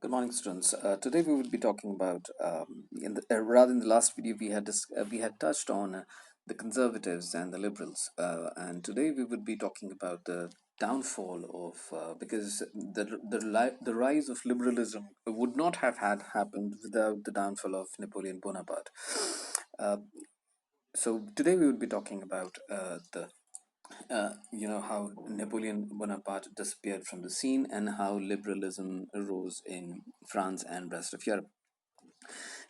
Good morning, students. Today we will be talking about, rather in the last video we had touched on the conservatives and the liberals, and today we would be talking about the downfall of because the rise of liberalism would not have had happened without the downfall of Napoleon Bonaparte. Uh, so today we would be talking about the how Napoleon Bonaparte disappeared from the scene and how liberalism arose in France and rest of Europe.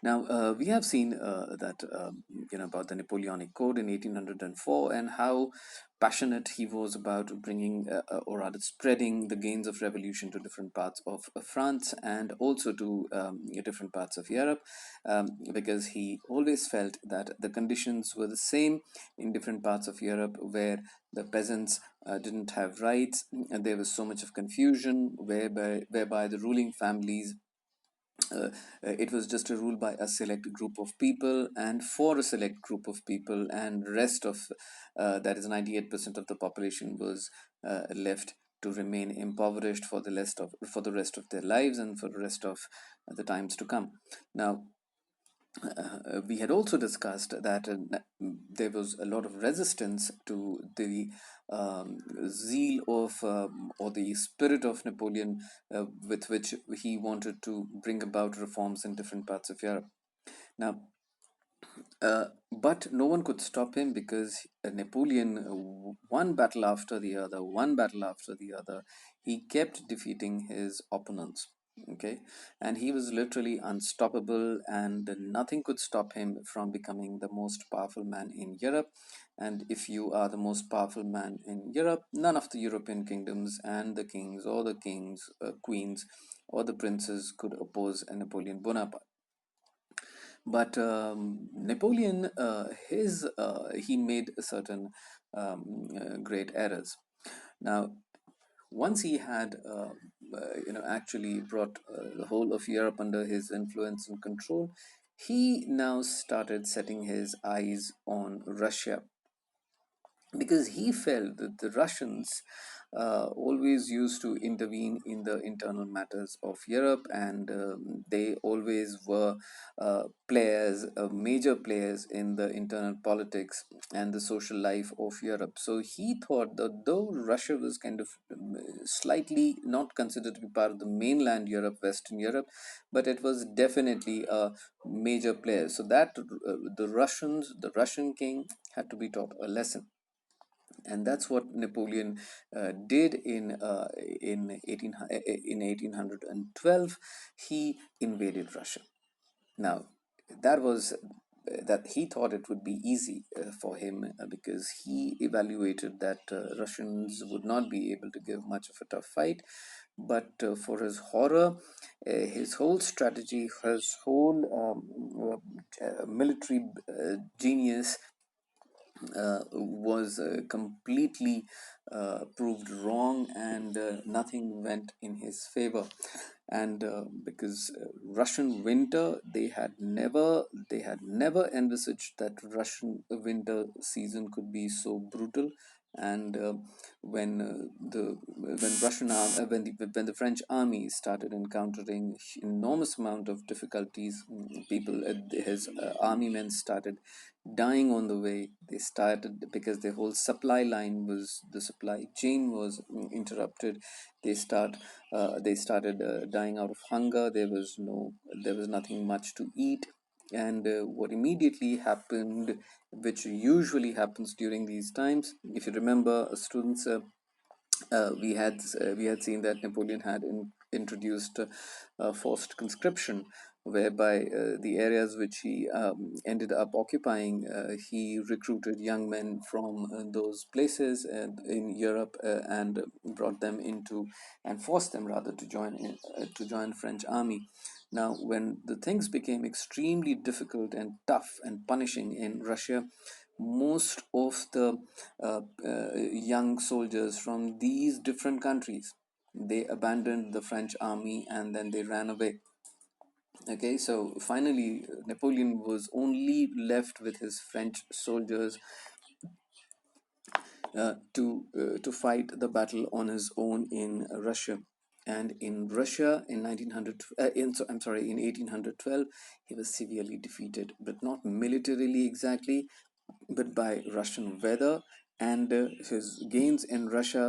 Now, we have seen that, about the Napoleonic Code in 1804 and how passionate he was about bringing, or rather spreading the gains of revolution to different parts of France and also to different parts of Europe, because he always felt that the conditions were the same in different parts of Europe where the peasants didn't have rights, and there was so much of confusion whereby the ruling families, it was just a rule by a select group of people and for a select group of people, and rest of that is 98% of the population was left to remain impoverished for the rest of their lives and for the rest of the times to come. Now, we had also discussed that there was a lot of resistance to the zeal of or the spirit of Napoleon, with which he wanted to bring about reforms in different parts of Europe. Now, but no one could stop him because Napoleon, one battle after the other, one battle after the other, he kept defeating his opponents. Okay, and he was literally unstoppable, and nothing could stop him from becoming the most powerful man in Europe. And if you are the most powerful man in Europe, none of the European kingdoms and the kings or the kings, queens, or the princes could oppose Napoleon Bonaparte. But Napoleon, he made certain great errors. Now, once he had actually brought the whole of Europe under his influence and control, he now started setting his eyes on Russia, because he felt that the Russians always used to intervene in the internal matters of Europe, and they always were major players in the internal politics and the social life of Europe. So he thought that though Russia was kind of slightly not considered to be part of the mainland Europe, Western Europe, but it was definitely a major player. So that the Russian king had to be taught a lesson, and that's what Napoleon did in 1812. He invaded Russia. Now, that was that he thought it would be easy for him, because he evaluated that Russians would not be able to give much of a tough fight. But for his horror, his whole strategy, his whole military genius was completely proved wrong, and nothing went in his favor. And because Russian winter, they had never envisaged that Russian winter season could be so brutal. And when the French army started encountering enormous amount of difficulties, people, his army men started dying on the way. They started, because the whole the supply chain was interrupted. They started dying out of hunger. There was nothing much to eat. And what immediately happened, which usually happens during these times, if you remember, students, we had seen that Napoleon had introduced forced conscription, whereby the areas which he ended up occupying, he recruited young men from those places in Europe, and brought them into, and forced them rather to join French army. Now, when the things became extremely difficult and tough and punishing in Russia, most of the young soldiers from these different countries, they abandoned the French army and then they ran away. Okay, so finally Napoleon was only left with his French soldiers to fight the battle on his own in Russia. And in Russia in 1900, I'm sorry, in 1812, he was severely defeated, but not militarily exactly, but by Russian weather. And his gains in Russia,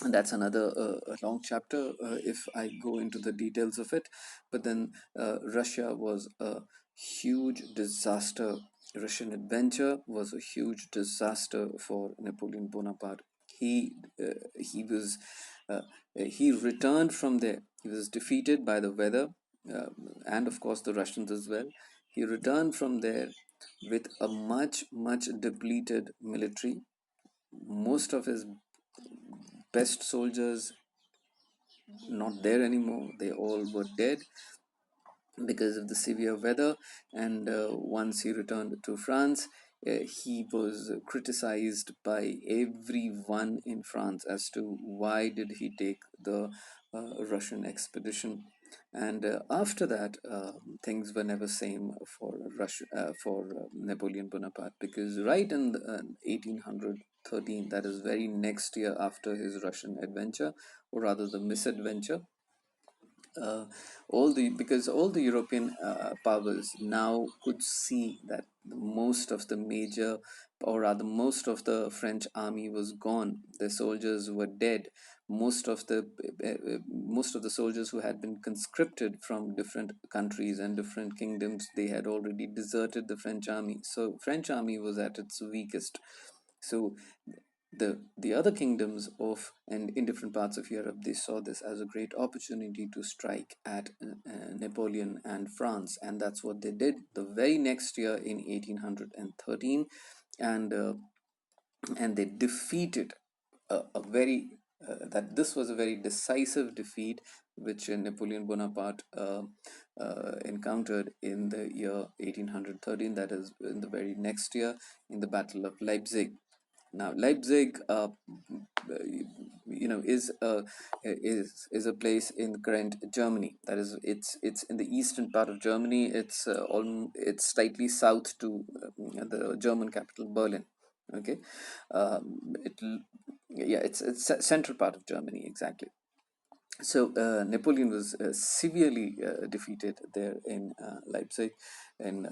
and that's another a long chapter if I go into the details of it. But then Russia was a huge disaster. Russian adventure was a huge disaster for Napoleon Bonaparte. He was uh, he returned from there. He was defeated by the weather, uh, and of course the Russians as well. He returned from there with a much depleted military. Most of his best soldiers not there anymore. They all were dead because of the severe weather. And once he returned to France, he was criticized by everyone in France as to why did he take the Russian expedition. And after that, things were never same for Napoleon Bonaparte, because right in 1813, that is very next year after his Russian adventure, or rather the misadventure, uh, all the because all the European powers now could see that most of the major, or rather most of the French army was gone. The soldiers were dead. Most of the soldiers who had been conscripted from different countries and different kingdoms, they had already deserted the French army. So French army was at its weakest. So the other kingdoms of and in different parts of Europe, they saw this as a great opportunity to strike at Napoleon and France, and that's what they did the very next year in 1813. And and they defeated a very that this was a very decisive defeat which Napoleon Bonaparte encountered in the year 1813, that is in the very next year, in the Battle of Leipzig. Now, Leipzig, is a place in current Germany. That is, it's in the eastern part of Germany. It's slightly south to the German capital Berlin. Okay, it yeah, it's central part of Germany exactly. So Napoleon was severely defeated there in Leipzig, and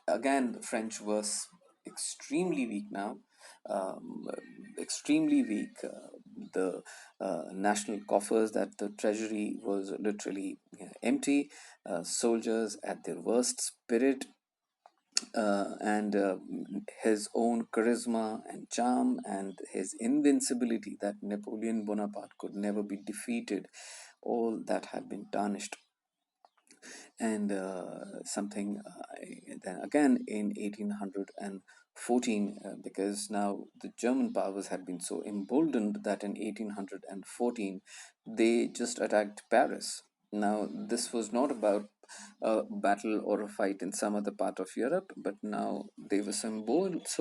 again the French was extremely weak now, um, extremely weak. The national coffers, that the treasury was literally empty. Soldiers at their worst spirit, and his own charisma and charm and his invincibility, that Napoleon Bonaparte could never be defeated, all that had been tarnished. And something then again in 1814, because now the German powers had been so emboldened that in 1814 they just attacked Paris. Now this was not about a battle or a fight in some other part of Europe, but now they were so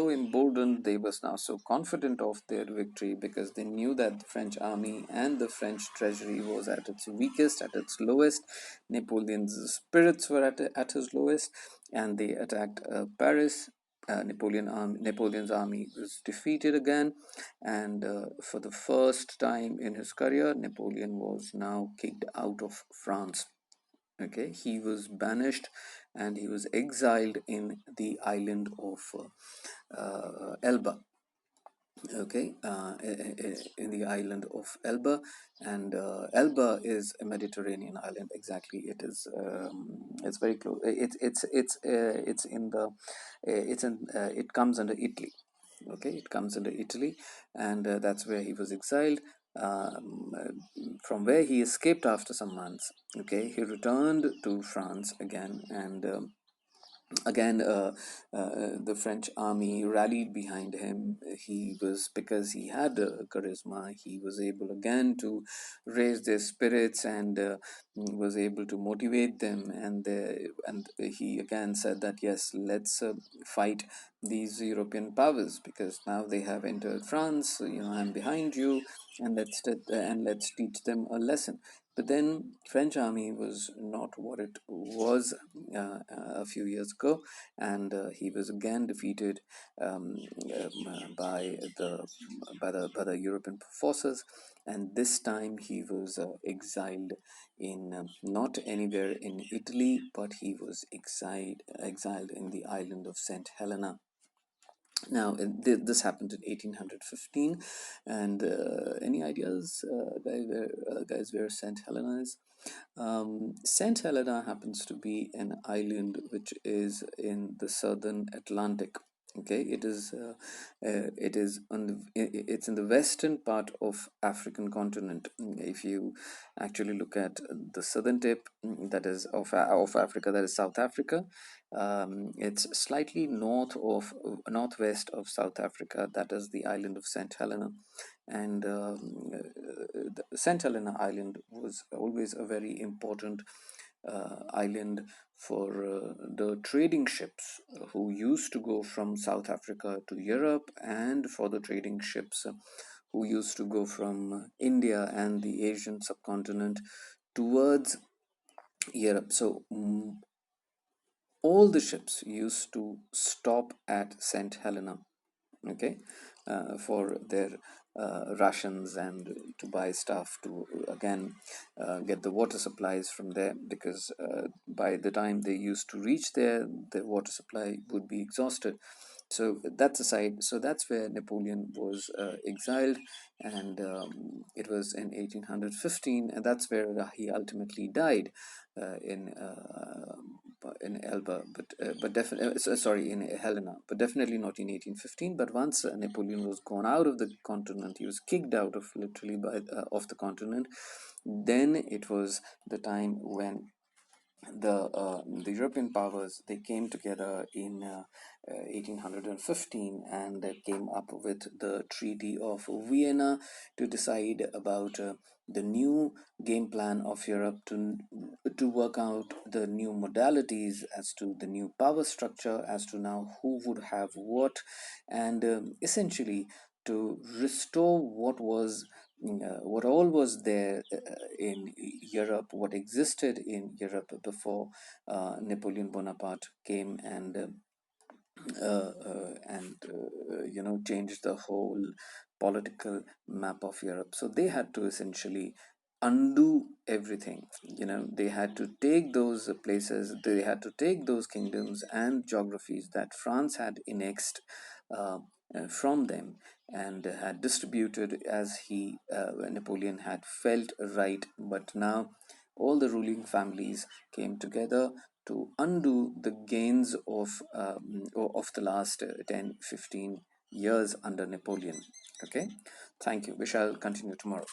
emboldened, they were now so confident of their victory, because they knew that the French army and the French treasury was at its weakest, at its lowest. Napoleon's spirits were at his lowest, and they attacked Paris. Napoleon's army was defeated again, and for the first time in his career, Napoleon was now kicked out of France. Okay, he was banished and he was exiled in the island of Elba. Okay, in the island of Elba, and Elba is a Mediterranean island. Exactly, it is. It's very close. It's in the. It's in. It comes under Italy. Okay, it comes under Italy, and that's where he was exiled. From where he escaped after some months. Okay, he returned to France again, and again the French army rallied behind him. He was, because he had charisma, he was able again to raise their spirits, and was able to motivate them, and he again said that yes, let's fight these European powers, because now they have entered France. I'm behind you, and let's teach them a lesson. But then French army was not what it was a few years ago, and he was again defeated by the European forces, and this time he was exiled in not anywhere in Italy, but he was exiled in the island of Saint Helena. Now, this happened in 1815, and any ideas, guys, where Saint Helena is? Saint Helena happens to be an island which is in the southern Atlantic. Okay, it is on it's in the western part of African continent. If you actually look at the southern tip, that is of Africa, that is South Africa. It's slightly northwest of South Africa. That is the island of Saint Helena, and the Saint Helena Island was always a very important island for the trading ships who used to go from South Africa to Europe, and for the trading ships who used to go from India and the Asian subcontinent towards Europe. So all the ships used to stop at St. Helena, okay, for their rations and to buy stuff, to again get the water supplies from there, because by the time they used to reach there, the water supply would be exhausted. So that's aside. So that's where Napoleon was exiled, and it was in 1815, and that's where he ultimately died in Elba, but definitely sorry, in Helena, but definitely not in 1815. But once Napoleon was gone out of the continent, he was kicked out of literally by of the continent. Then it was the time when the European powers, they came together in 1815, and they came up with the Treaty of Vienna to decide about the new game plan of Europe, to work out the new modalities as to the new power structure, as to now who would have what, and essentially to restore what all was there in Europe, what existed in Europe before Napoleon Bonaparte came and changed the whole political map of Europe. So they had to essentially undo everything. They had to take those places, they had to take those kingdoms and geographies that France had annexed uh, from them, and had distributed as Napoleon had felt right. But now all the ruling families came together to undo the gains of the last 10, 15 years under Napoleon. Okay, thank you. We shall continue tomorrow.